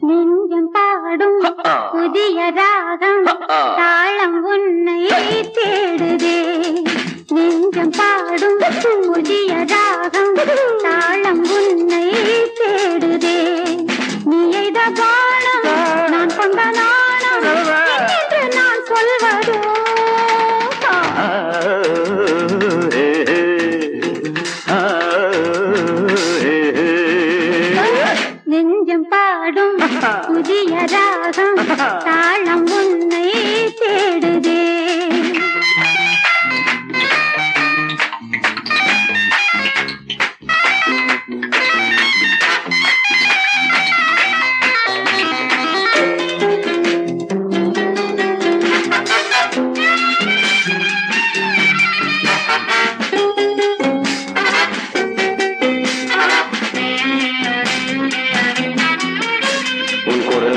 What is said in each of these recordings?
நெஞ்சம் பாடும் புதிய ராகம் தாளம் உன்னை தேடுதே. நெஞ்சம் பாடும் புதிய ராகம் தாளம் உன்னை தேடுதே. நீ எய்த பாடம் நான் கொண்ட நாணம் என்று நான் சொல்வதோ. நெஞ்சம் பாடும் புதிய ராகம் தாளம் உன்னை தேடுதே.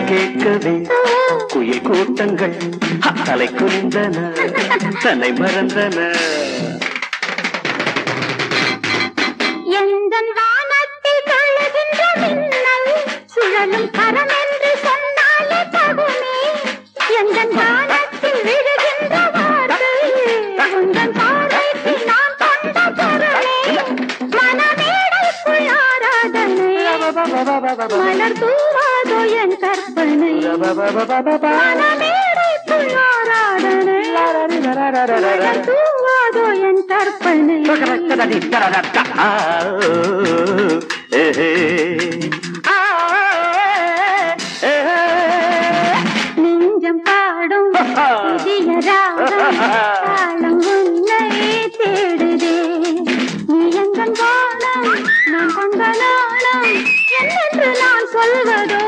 கேட்கவே குயில் கூட்டங்கள் தலை குனிந்தன தன்னை மறந்தன. எந்தன் வானத்தில் கழுகின்ற மின்னல் சுழலும் கரம் என்று சொன்னாலே தகுமே. எந்தன் வானத்தில் விழுகின்ற வார்த்தை உந்தன் பார்வைக்கு நான் கொண்ட பொருளே. மனமேடைக்குள் ஆராதனை மலர் தூவாதோ என் கற்பனை. மனமேடைக்குள் ஆராதனை மலர் தூவாதோ என் கற்பனை. நெஞ்சம் பாடும் புதிய ராகம் தாளம் உன்னை தேடுதே. நீ எங்கன் வானம் நான் கொண்ட நாணம் என்னென்று நான் சொல்வதோ.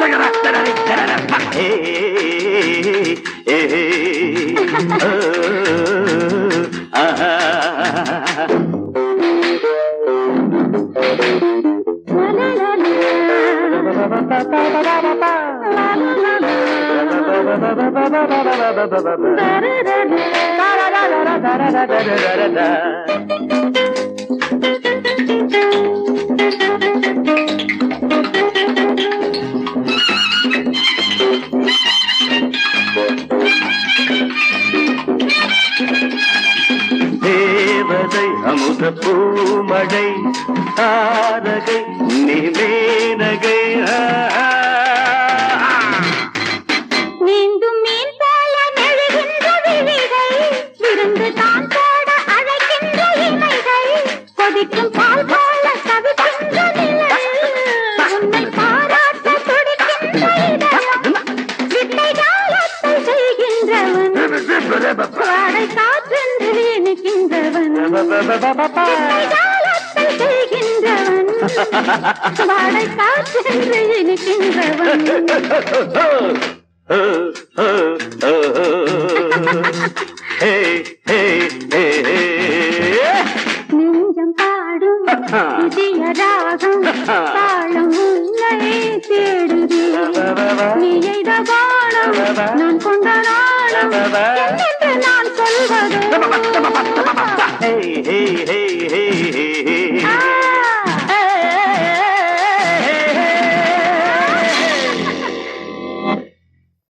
தேவதை அமுத பூமழை தாரகை நீ மேனகை. மீண்டும் மீன் போல நெழுகின்ற விழிகள் விருந்து தான் போட அழைக்கின்ற இமைகள் கொதிக்கும் பால் போல தவிக்கின்ற நிலை உன்னை பாராட்ட துடிக்கின்ற இதயம் வித்தை ஜாலத்தை செய்கின்றவன் வாடை காற்றென்று வீணிக்கின்றவன். வித்தை ஜாலத்தை செய்கின்றவன் வாடை காற்றென்று வீணிக்கின்றவன். நெஞ்சம் பாடும் புதிய ராகம் தாளம் உன்னை தேடுதே. நீ எய்த பாடம் நான் கொண்ட நாணம் என்னென்று நான் சொல்வதோ.